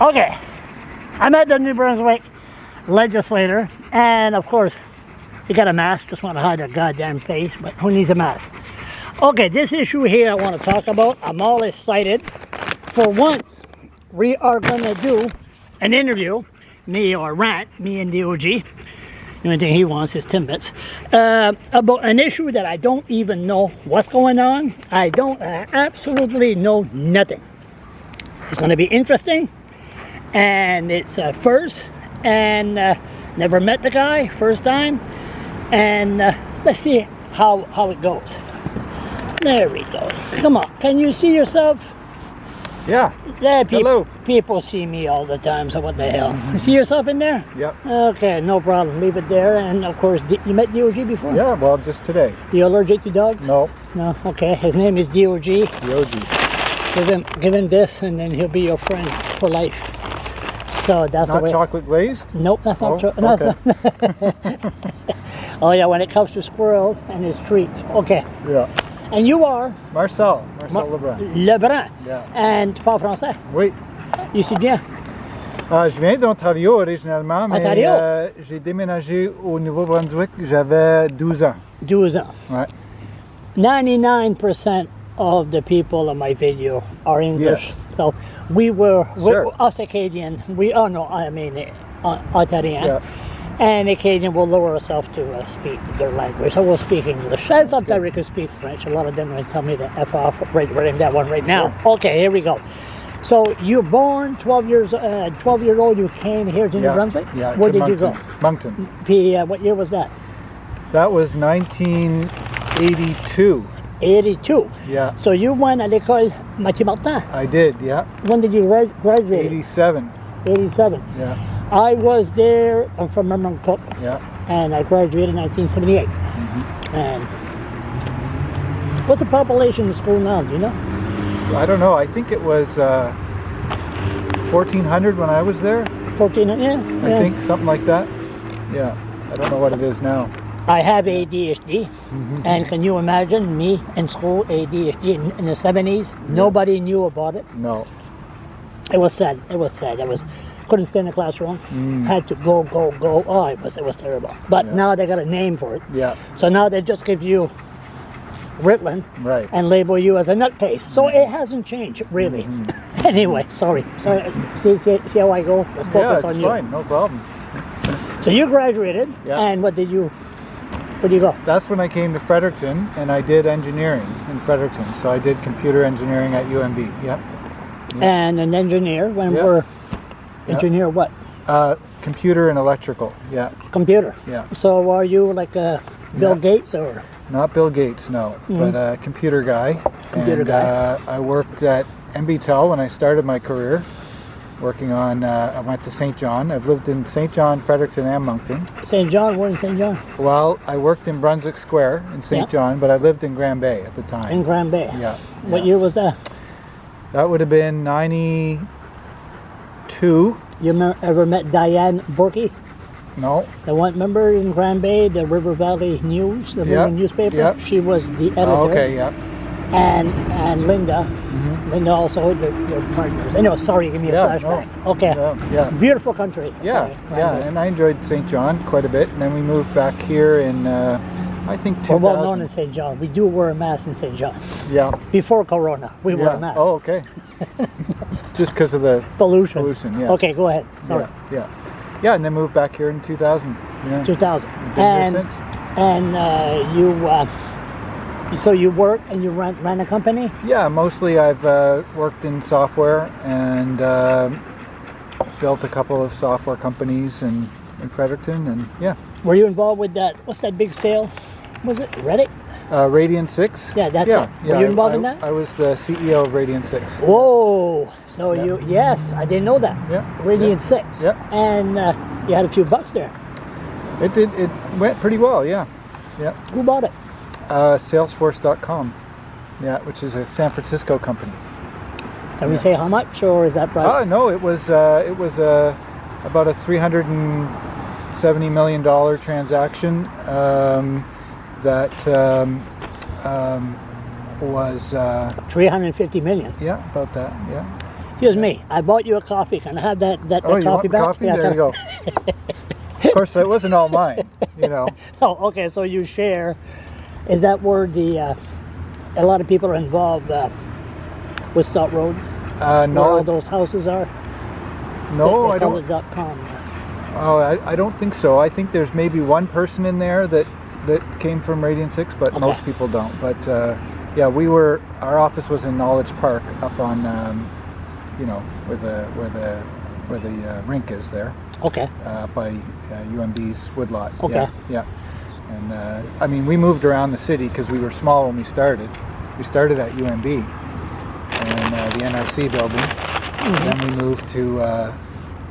Okay, I'm at the New Brunswick legislator, and of course, you got a mask, just want to hide their goddamn face, but who needs a mask? Okay, this issue here I want to talk about. I'm all excited. For once, we are going to do an interview, me and the OG. The only thing he wants is Timbits, about an issue that I don't even know what's going on. I absolutely know nothing. It's going to be interesting. And it's first, and never met the guy, first time, and let's see how it goes. There we go. Come on, can you see yourself? Yeah. Hello. People see me all the time, so what the hell? You see yourself in there? Yep. Okay, no problem. Leave it there. And of course, you met DOG before? Yeah, well, just today. You allergic to dogs? No. No. Okay. His name is DOG. DOG. Give him this, and then he'll be your friend for life. So that's not the way. Chocolate glazed? Nope, that's not true. Okay. Oh yeah, when it comes to squirrel and his treats. Okay. Yeah. And you are Marcel LeBrun. LeBrun. Yeah. And tu parles français? Oui. Ici bien. Je viens d'Ontario originalement, mais j'ai déménagé au Nouveau-Brunswick, j'avais 12 ans. 12 ans. Ouais. 99% of the people on my video are English. Yes. So us Acadian, Ontarian. Yeah. And Acadian will lower ourselves to speak their language. So we'll speak English. And sometimes we can speak French. A lot of them will tell me to F off right in that one right now. Sure. Okay, here we go. So you're born 12 years old. You came here to New Brunswick? Yeah. Where did you go? Moncton. What year was that? That was 1982. 82. Yeah. So you went à l'école Mathieu Martin. I did, yeah. When did you graduate? 87. 87. Yeah. I was there. I'm from Cook. Yeah. And I graduated in 1978. And what's the population of the school now? Do you know? I don't know. I think it was 1,400 when I was there. 1,400, yeah. I think something like that. Yeah. I don't know what it is now. I have ADHD, and can you imagine me in school, ADHD in the 70s? Nobody knew about it. No. It was sad. Couldn't stay in the classroom. Had to go. Oh, it was terrible. But now they got a name for it. Yeah. So now they just give you Ritalin, right, and label you as a nutcase. So it hasn't changed really. Anyway, sorry. See how I go? Let's focus on you. Yeah, it's fine. No problem. So you graduated, and where did you go? That's when I came to Fredericton, and I did engineering in Fredericton. So I did computer engineering at UMB. Yep. And an engineer. Engineer what? Computer and electrical. Yeah. Computer. Yeah. So are you like a Bill Gates or? Not Bill Gates, no, but a computer guy. I worked at MBTEL when I started my career. Working on, I went to St. John. I've lived in St. John, Fredericton, and Moncton. St. John? Where in St. John? Well, I worked in Brunswick Square in St. John, but I lived in Grand Bay at the time. In Grand Bay? Yeah. What year was that? That would have been 92. You ever met Diane Borky? No. The one, remember in Grand Bay, the River Valley News, the little newspaper? Yep. She was the editor. Oh, okay, yeah. And Linda. Linda also, your partners. Anyway, sorry, give me a flashback. No. Okay. Yeah. Beautiful country. Yeah, okay. And I enjoyed St. John quite a bit. And then we moved back here in, I think, 2000. We're well known in St. John. We do wear a mask in St. John. Yeah. Before Corona, we wear a mask. Oh, okay. Just because of the pollution, yeah. Okay, go ahead. Yeah, and then moved back here in 2000. Yeah. 2000. Been here since. And so you work and you ran a company? Yeah, mostly I've worked in software and built a couple of software companies in Fredericton, and yeah. Were you involved with that? What's that big sale? Was it Reddit? Radian 6. Yeah, that's it. Were you involved in that? I was the CEO of Radian 6. Whoa! So yes, I didn't know that. Yeah. Radian 6. Yeah. And you had a few bucks there. It did. It went pretty well. Yeah. Yeah. Who bought it? Salesforce.com. Yeah, which is a San Francisco company. Can we say how much, or is that private? No, it was about a $370 million transaction that was 350 million. Yeah, about that. Yeah. Excuse me, I bought you a coffee. Can I have that Oh, you coffee want back? coffee? Yeah, There you go. Of course, it wasn't all mine, you know. Oh, okay, so you share. Is that where a lot of people are involved with Stott Road? No, Where all those houses are? no, They I call don't. it .com. Oh, I don't think so. I think there's maybe one person in there that came from Radiant 6, but Okay. most people don't. But yeah, our office was in Knowledge Park, up on, you know, where the rink is there, Okay. by UMB's woodlot. Okay. Yeah. And I mean, we moved around the city because we were small when we started. We started at UMB and the NRC building. Mm-hmm. Then we moved to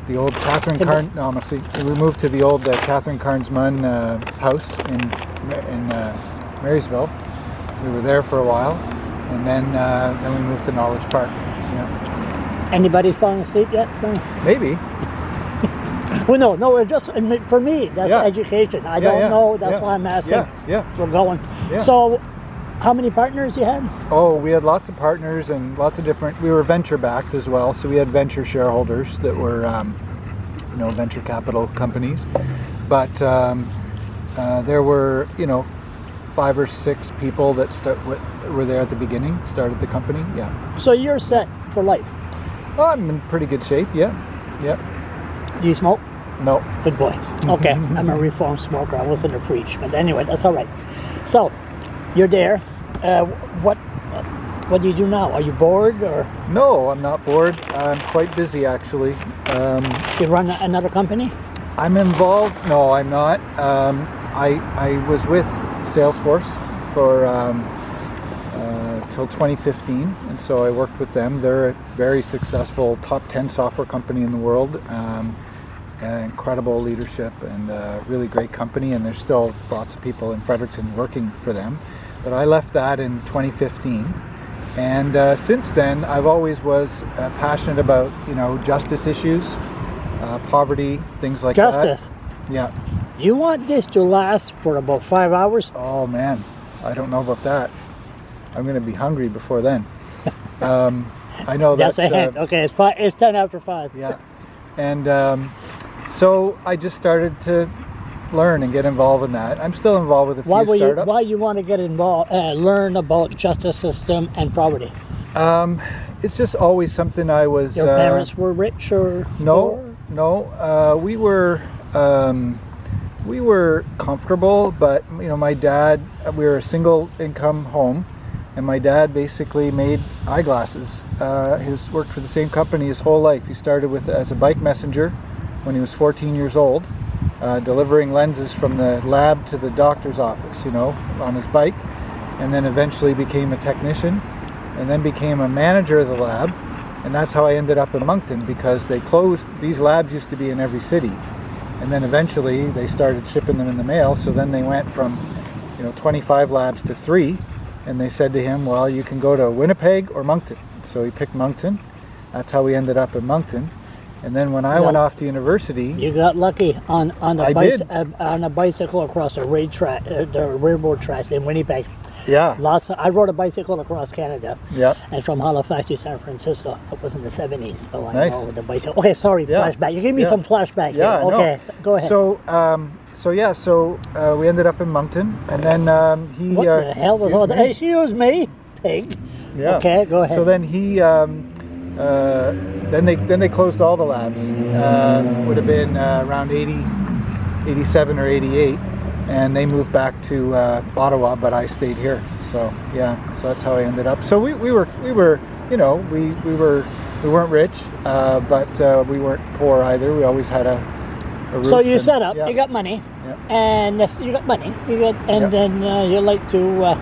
the old Catherine Carn. No, we moved to the old Catherine Carnes Munn house in Marysville. We were there for a while, and then we moved to Knowledge Park. Yeah. Anybody falling asleep yet? No. Maybe. Well, no, it's just for me. That's Yeah. education. I Yeah, don't yeah, know. That's yeah. why I'm asking. Yeah. We're going. Yeah. So, how many partners you had? Oh, we had lots of partners and lots of different. We were venture backed as well, so we had venture shareholders that were, you know, venture capital companies. But there were, you know, 5 or 6 people that were there at the beginning. Started the company. Yeah. So you're set for life. Oh, I'm in pretty good shape. Yeah. Yeah. Do you smoke? No. Good boy. Okay, I'm a reformed smoker. I wasn't to preach, but anyway, that's all right. So, you're there. What do you do now? Are you bored or No, I'm not bored. I'm quite busy actually. you run another company? I'm involved. No, I'm not. I was with Salesforce for till 2015, and so I worked with them. They're a very successful top 10 software company in the world. Incredible leadership and really great company, and there's still lots of people in Fredericton working for them. But I left that in 2015, and since then I've always was passionate about, you know, justice issues, poverty, things like Justice. that. Yeah. You want this to last for about 5 hours? Oh man, I don't know about that. I'm going to be hungry before then. I know That's that's a hint. Okay, it's 10 after 5. yeah. And so I just started to learn and get involved in that. I'm still involved with a few startups. Why you want to get involved, learn about justice system and poverty? It's just always something I was. Your parents were rich or No, poor? no. We were comfortable, but you know, my dad. We were a single income home, and my dad basically made eyeglasses. He's worked for the same company his whole life. He started as a bike messenger when he was 14 years old, delivering lenses from the lab to the doctor's office, you know, on his bike, and then eventually became a technician, and then became a manager of the lab, and that's how I ended up in Moncton, because they closed. These labs used to be in every city, and then eventually they started shipping them in the mail, so then they went from, you know, 25 labs to 3, and they said to him, well, you can go to Winnipeg or Moncton. So he picked Moncton. That's how we ended up in Moncton. And then when I went off to university, You got lucky on I did. On a bicycle across the railroad tracks in Winnipeg. yeah, I rode a bicycle across Canada, yeah. and from Halifax to San Francisco. It was in the 70s, so I Nice. know with the bicycle. Okay, sorry, Yeah. flashback. You gave me Yeah. some flashback Yeah, here. I know. Okay, go ahead. So we ended up in Moncton, and then he. What the hell was all that? Excuse Excuse me, pig. Yeah. Okay, go ahead. So then he. Then they closed all the labs. Would have been around 87 or 88, and they moved back to Ottawa, but I stayed here. So yeah, so that's how I ended up. So we were, you know, we weren't rich, but we weren't poor either. We always had a roof. So you and- set up, yeah. you got money, Yeah. and you got money, and Yeah. then you like to